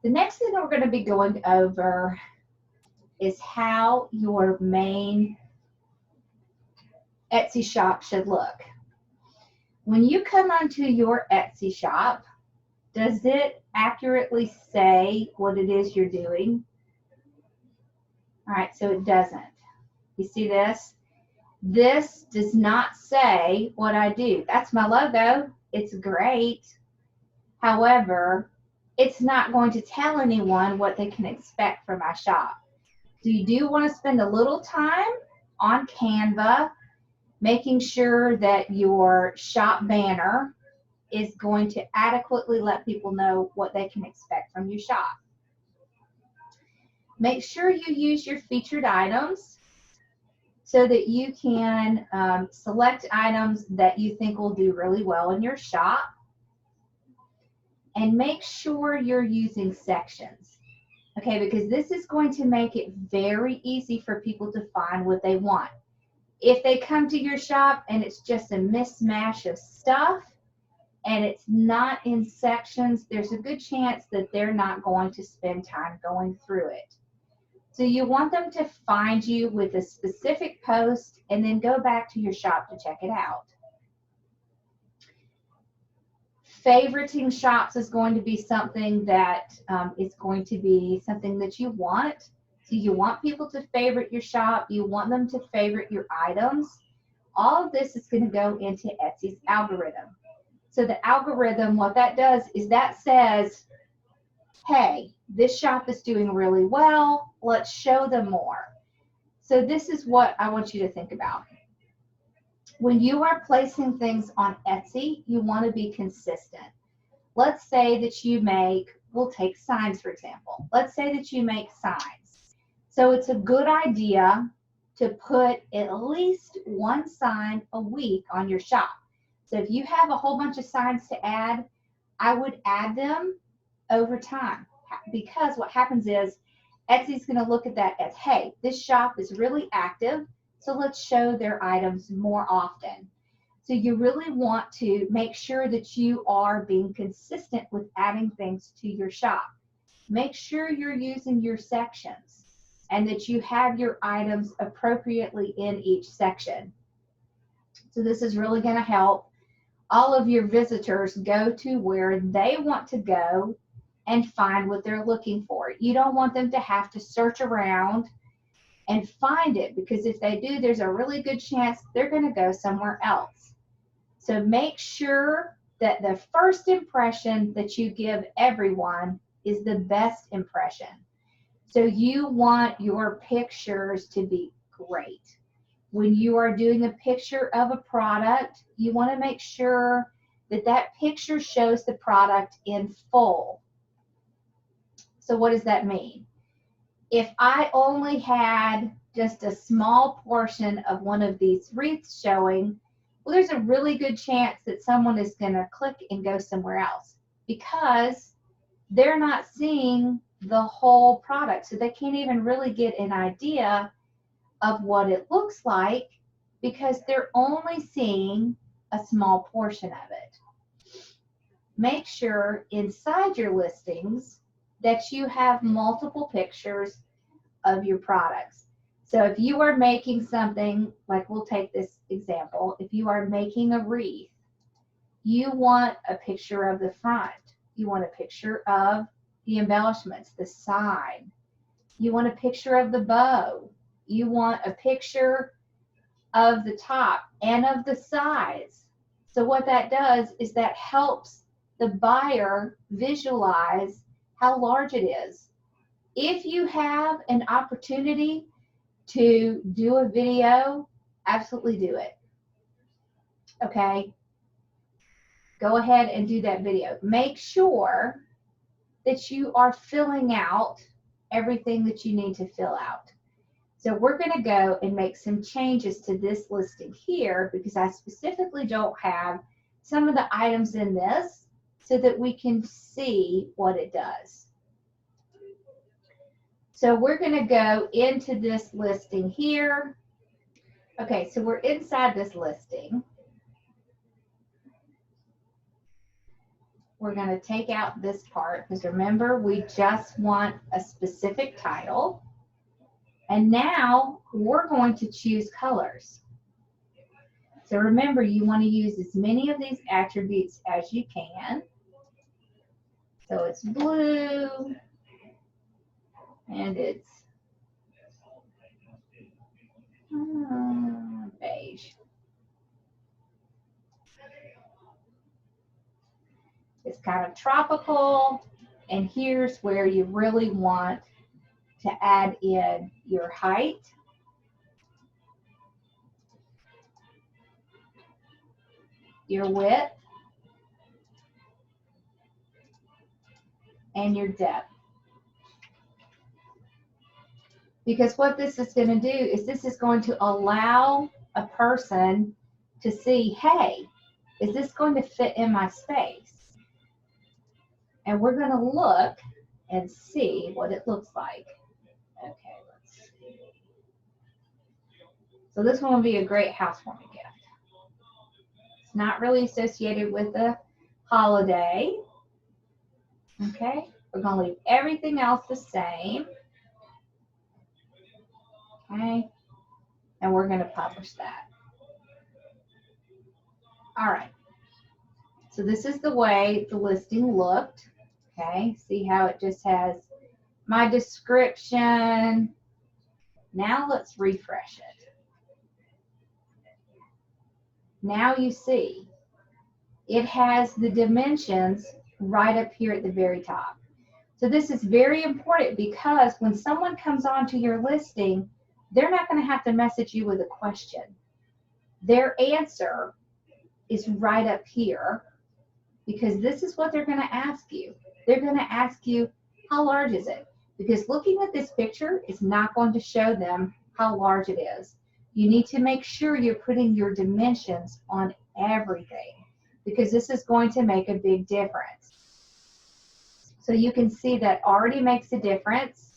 The next thing that we're going to be going over is how your main Etsy shop should look. When you come onto your Etsy shop, does it accurately say what it is you're doing? All right, so it doesn't. You see this? This does not say what I do. That's my logo. It's great. However, it's not going to tell anyone what they can expect from my shop. So you do want to spend a little time on Canva making sure that your shop banner is going to adequately let people know what they can expect from your shop. Make sure you use your featured items so that you can select items that you think will do really well in your shop. And make sure you're using sections, okay, because this is going to make it very easy for people to find what they want. If they come to your shop and it's just a mismatch of stuff and it's not in sections, there's a good chance that they're not going to spend time going through it. So you want them to find you with a specific post and then go back to your shop to check it out. Favoriting shops is going to be something that is going to be something that you want. So you want people to favorite your shop. You want them to favorite your items. All of this is going to go into Etsy's algorithm. So the algorithm, what that does is that says, hey, this shop is doing really well. Let's show them more. So this is what I want you to think about. When you are placing things on Etsy, you want to be consistent. Let's say that you make, we'll take signs for example. Let's say that you make signs. So it's a good idea to put at least one sign a week on your shop. So if you have a whole bunch of signs to add, I would add them over time, because what happens is Etsy's going to look at that as, hey, this shop is really active. So let's show their items more often. So you really want to make sure that you are being consistent with adding things to your shop. Make sure you're using your sections and that you have your items appropriately in each section. So this is really going to help all of your visitors go to where they want to go and find what they're looking for. You don't want them to have to search around and find it, because if they do, there's a really good chance they're going to go somewhere else. So make sure that the first impression that you give everyone is the best impression. So you want your pictures to be great. When you are doing a picture of a product, you want to make sure that that picture shows the product in full. So what does that mean? If I only had just a small portion of one of these wreaths showing, well, there's a really good chance that someone is going to click and go somewhere else because they're not seeing the whole product. So they can't even really get an idea of what it looks like because they're only seeing a small portion of it. Make sure inside your listings that you have multiple pictures of your products. So if you are making something, like we'll take this example, if you are making a wreath, you want a picture of the front. You want a picture of the embellishments, the side. You want a picture of the bow. You want a picture of the top and of the sides. So what that does is that helps the buyer visualize how large it is. If you have an opportunity to do a video, absolutely do it. Okay? Go ahead and do that video. Make sure that you are filling out everything that you need to fill out. So we're going to go and make some changes to this listing here because I specifically don't have some of the items in this so that we can see what it does. So we're going to go into this listing here. Okay, so we're inside this listing. we're going to take out this part because remember, we just want a specific title. And now we're going to choose colors. So remember, you want to use as many of these attributes as you can. So it's blue, and it's beige. It's kind of tropical, and here's where you really want to add in your height, your width, and your depth. Because what this is going to do is this is going to allow a person to see, hey, is this going to fit in my space? And we're going to look and see what it looks like. Okay, let's see. So this one will be a great housewarming gift. It's not really associated with the holiday. Okay, we're going to leave everything else the same. Okay, and we're going to publish that. All right, so this is the way the listing looked. Okay, see how it just has my description. Now let's refresh it. Now you see it has the dimensions right up here at the very top. So this is very important because when someone comes onto your listing, they're not going to have to message you with a question. Their answer is right up here because this is what they're going to ask you. They're going to ask you, how large is it? Because looking at this picture is not going to show them how large it is. You need to make sure you're putting your dimensions on everything because this is going to make a big difference. So you can see that already makes a difference.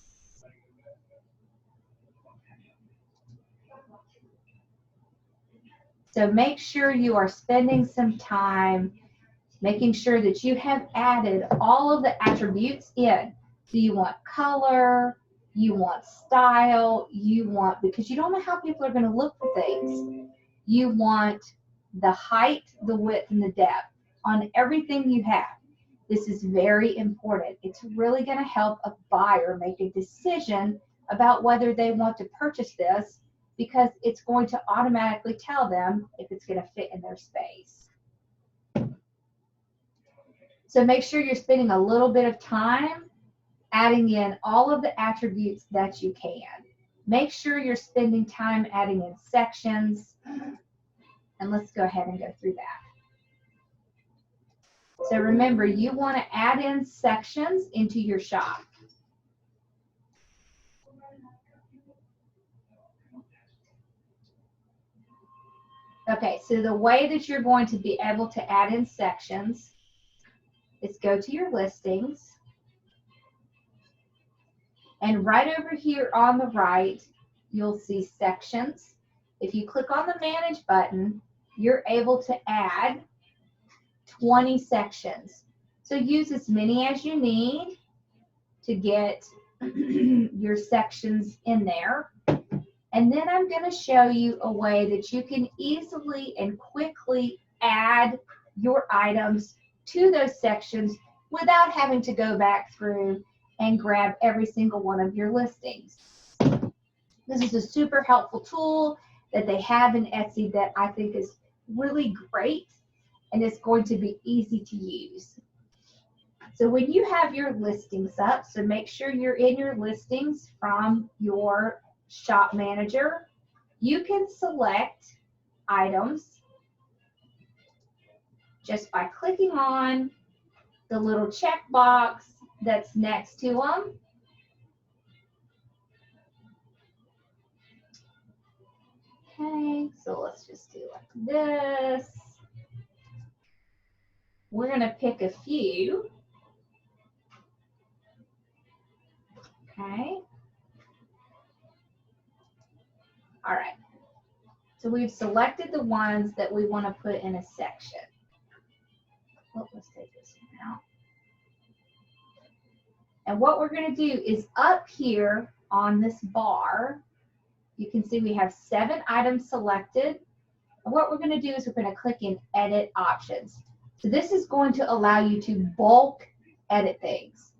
So make sure you are spending some time making sure that you have added all of the attributes in. So you want color, you want style, you want, because you don't know how people are going to look for things. You want the height, the width, and the depth on everything you have. This is very important. It's really going to help a buyer make a decision about whether they want to purchase this because it's going to automatically tell them if it's going to fit in their space. So make sure you're spending a little bit of time adding in all of the attributes that you can. Make sure you're spending time adding in sections. And let's go ahead and go through that. So remember, you want to add in sections into your shop. Okay, so the way that you're going to be able to add in sections is go to your listings. And right over here on the right, you'll see sections. If you click on the Manage button, you're able to add 20 sections. So use as many as you need to get your sections in there. And then I'm going to show you a way that you can easily and quickly add your items to those sections without having to go back through and grab every single one of your listings. This is a super helpful tool that they have in Etsy that I think is really great and it's going to be easy to use. So when you have your listings up, so make sure you're in your listings from your shop manager. You can select items just by clicking on the little checkbox that's next to them. Okay, so let's just do like this. We're going to pick a few. Okay. All right. So we've selected the ones that we want to put in a section. Oh, let's take this one out. And what we're going to do is up here on this bar, you can see we have 7 items selected. And what we're going to do is we're going to click in Edit Options. So this is going to allow you to bulk edit things.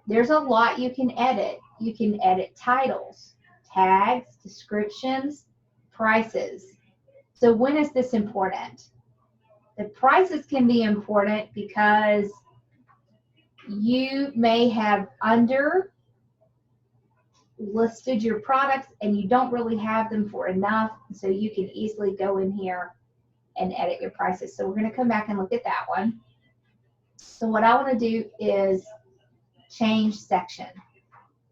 There's a lot you can edit. You can edit titles, tags, descriptions, prices. So when is this important? The prices can be important because you may have under listed your products and you don't really have them for enough, so you can easily go in here and edit your prices. So we're going to come back and look at that one. So what I want to do is change section.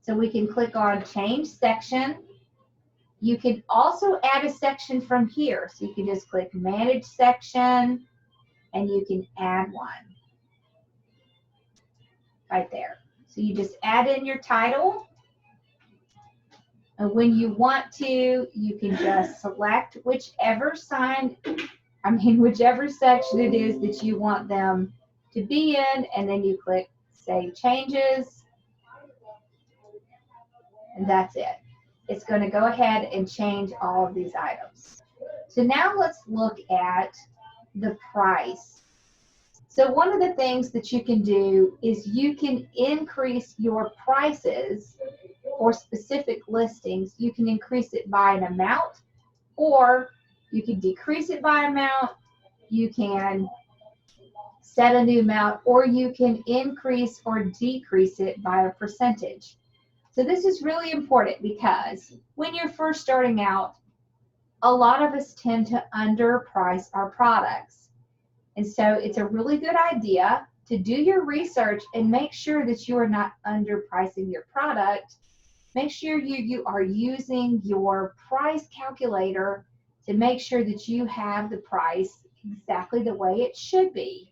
So we can click on change section. You can also add a section from here. So you can just click manage section and you can add one right there. So you just add in your title. And when you want to, you can just select whichever whichever section it is that you want them to be in, and then you click Save Changes, and that's it. It's going to go ahead and change all of these items. So now let's look at the price. So one of the things that you can do is you can increase your prices for specific listings. You can increase it by an amount, or you can decrease it by amount. You can set a new amount, or you can increase or decrease it by a percentage. So this is really important because when you're first starting out, a lot of us tend to underprice our products. And so it's a really good idea to do your research and make sure that you are not underpricing your product. Make sure you are using your price calculator to make sure that you have the price exactly the way it should be.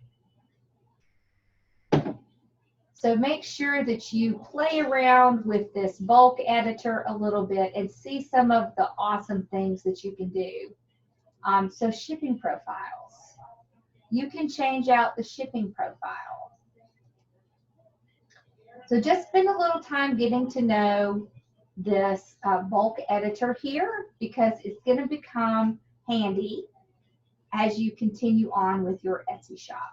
So make sure that you play around with this bulk editor a little bit and see some of the awesome things that you can do. So shipping profiles. You can change out the shipping profile. So just spend a little time getting to know this bulk editor here, because it's going to become handy as you continue on with your Etsy shop.